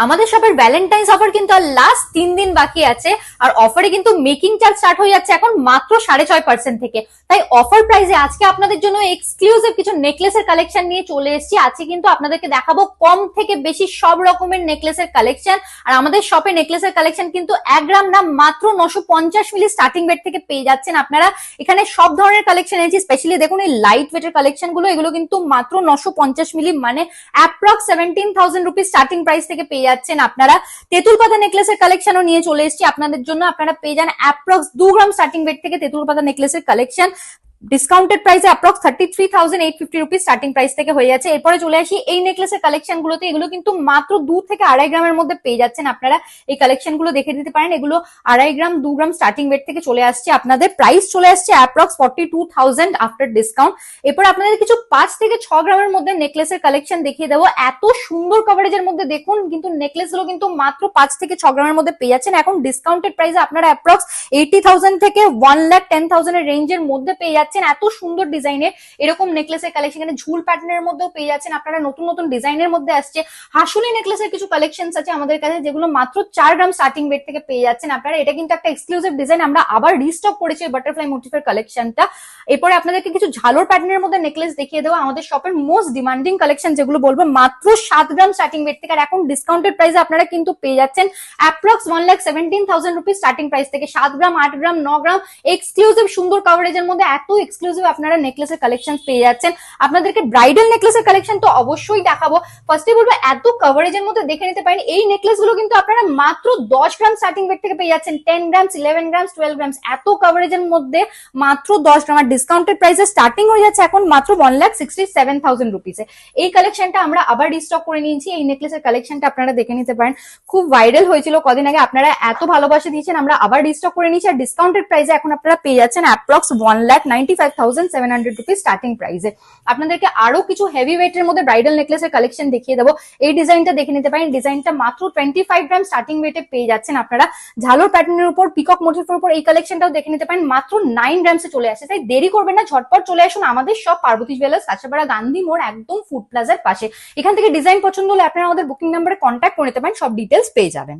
আমাদের শপের Valentine's offer কিন্তু আর লাস্ট 3 দিন বাকি আছে। আর অফারে কিন্তু মেকিং চার্জ স্টার্ট হয়ে যাচ্ছে এখন মাত্র 6.5% থেকে। তাই অফার প্রাইসে আজকে আপনাদের জন্য এক্সক্লুসিভ কিছু নেকলেসের কালেকশন নিয়ে চলে এসেছি। আজকে কিন্তু আপনাদেরকে দেখাবো কম থেকে বেশি সব রকমের নেকলেসের কালেকশন। আর আমাদের শপে নেকলেসের কালেকশন কিন্তু 1 গ্রাম না মাত্র 950 মিলি স্টার্টিং রেট থেকে পেয়ে যাচ্ছেন আপনারা। এখানে সব ধরনের কালেকশন এনেছি, স্পেশালি দেখুন এই লাইট ওয়েটের কালেকশন গুলো, এগুলো কিন্তু মাত্র 950 মিলি মানে অ্যাপ্রক্স 17,000 রুপিস স্টার্টিং প্রাইস থেকে পেয়ে যাচ্ছেন আপনারা। তেঁতুল পাতা নেকলেসের কালেকশনও নিয়ে চলে এসেছি আপনাদের জন্য। আপনারা পেয়ে যান অ্যাপ্রক্স 2 গ্রাম স্টার্টিং রেট থেকে তেঁতুল পাতা নেকলেসের কালেকশন। ডিসকাউন্টেড প্রাইসে অ্যাপ্রক্স 33,850 রুপিস স্টার্টিং প্রাইস থেকে হয়ে যাচ্ছে। এরপরে চলে আসি এই নেকলেসের কালেকশন গুলোতে। এগুলো কিন্তু মাত্র 2 থেকে 2.5 গ্রামের মধ্যে পেয়ে যাচ্ছেন আপনারা। এই কালেকশন গুলো দেখে দিতে পারেন। এগুলো 2.5 গ্রাম 2 গ্রাম স্টার্টিং রেট থেকে চলে আসছে। আপনাদের প্রাইস চলে আসছে অ্যাপ্রক্স 42,000 আফটার ডিসকাউন্ট। এরপর আপনাদের কিছু 5 থেকে 6 গ্রামের মধ্যে নেকলেসের কালেকশন দেখিয়ে দেবো। এত সুন্দর কভারেজের মধ্যে দেখুন, কিন্তু নেকলেস গুলো কিন্তু মাত্র 5 থেকে 6 গ্রামের মধ্যে পেয়ে যাচ্ছেন। এখন ডিসকাউন্টেড প্রাইসে আপনারা অ্যাপ্রক্স 80,000 থেকে 1,10,000 এর রেঞ্জের মধ্যে পেয়ে যাচ্ছেন। এত সুন্দর ডিজাইনের এরকম নেকলেসের কালেকশন, এখানে ঝুল প্যাটার্নের মধ্যেও পেয়ে যাচ্ছেন আপনারা। নতুন নতুন ডিজাইনের মধ্যে আসছে। হাসুলি নেকলেসের কিছু কালেকশনস আছে আমাদের কাছে, যেগুলো মাত্র 4 গ্রাম স্টার্টিং রেট থেকে পেয়ে যাচ্ছেন আপনারা। এটা কিন্তু একটা এক্সক্লুসিভ ডিজাইন, আমরা আবার রিস্টক করেছি বাটারফ্লাই মোটিফের কালেকশনটা। এরপরে আপনাদেরকে কিছু ঝালর প্যাটার্নের মধ্যে নেকলেস দেখিয়ে দেবো। আমাদের শপের মোস্ট ডিমান্ডিং কালেকশন যেগুলো বলবো, মাত্র 7 গ্রাম স্টার্টিং রেট থেকে। আর এখন ডিসকাউন্টেড প্রাইসে আপনারা কিন্তু পেয়ে যাচ্ছেন অ্যাপ্রক্স 1,17,000 রুপিস স্টার্টিং প্রাইস থেকে। 7 গ্রাম 8 গ্রাম 9 গ্রাম এক্সক্লুসিভ সুন্দর কভারেজের মধ্যে এত এক্সক্লুসিভ আপনারা নেকলেসের কালেকশন পেয়ে যাচ্ছেন। আপনাদেরকে ব্রাইডাল নেকলেসের কালেকশন তো অবশ্যই দেখাবো। ফার্স্টে বলবো এত কভারেজের মধ্যে দেখে নিতে পারেন এই নেকলেস গুলো কিন্তু আপনারা মাত্র 10 গ্রাম স্টার্টিং রেট থেকে পেয়ে যাচ্ছেন। 10 গ্রামস 11 গ্রামস 12 গ্রামস এত কভারেজের মধ্যে মাত্র 10 গ্রাম। আর ডিসকাউন্টেড প্রাইসে স্টার্টিং হয়ে যাচ্ছে এখন মাত্র 1,67,000 রুপিসে। এই কালেকশনটা আমরা আবার রিস্টক করে নিয়েছি। এই নেকলেসের কালেকশনটা আপনারা দেখে নিতে পারেন, খুব ভাইরাল হয়েছিল কদিন আগে, আপনারা এত ভালোবাসা দিয়েছেন, আমরা আবার রিস্টক করে নিয়েছি। আর ডিসকাউন্টেড প্রাইসে এখন আপনারা পেয়ে যাচ্ছেন অ্যাপ্রক্স 1,95,700 রুপিস স্টার্টিং প্রাইসে। আপনাদেরকে আরো কিছু হেভি ওয়েটের মধ্যে ব্রাইডাল নেকলেসের কালেকশন দেখিয়ে দেবো। এই ডিজাইনটা দেখে নিতে পারেন। ডিজাইনটা মাত্র 25 গ্রাম স্টার্টিং ওয়েটে পেয়ে যাচ্ছেন আপনারা। ঝালোর প্যাটার্নের উপর পিকক মোটিফের উপর এই কালেকশনটাও দেখে নিতে পারেন। মাত্র 9 গ্রামসে চলে আসে। তাই দেরি করবেন না, ঝটপট চলে আসুন আমাদের সব পার্বতী জুয়েলার্স, কাঁচরাপাড়া গান্ধী মোড়, একদম ফুড প্লাজার পাশে। এখান থেকে ডিজাইন পছন্দ হলে আপনারা আমাদের বুকিং নাম্বারে কন্ট্যাক্ট করে নিতে পারেন, সব ডিটেলস পেয়ে যাবেন।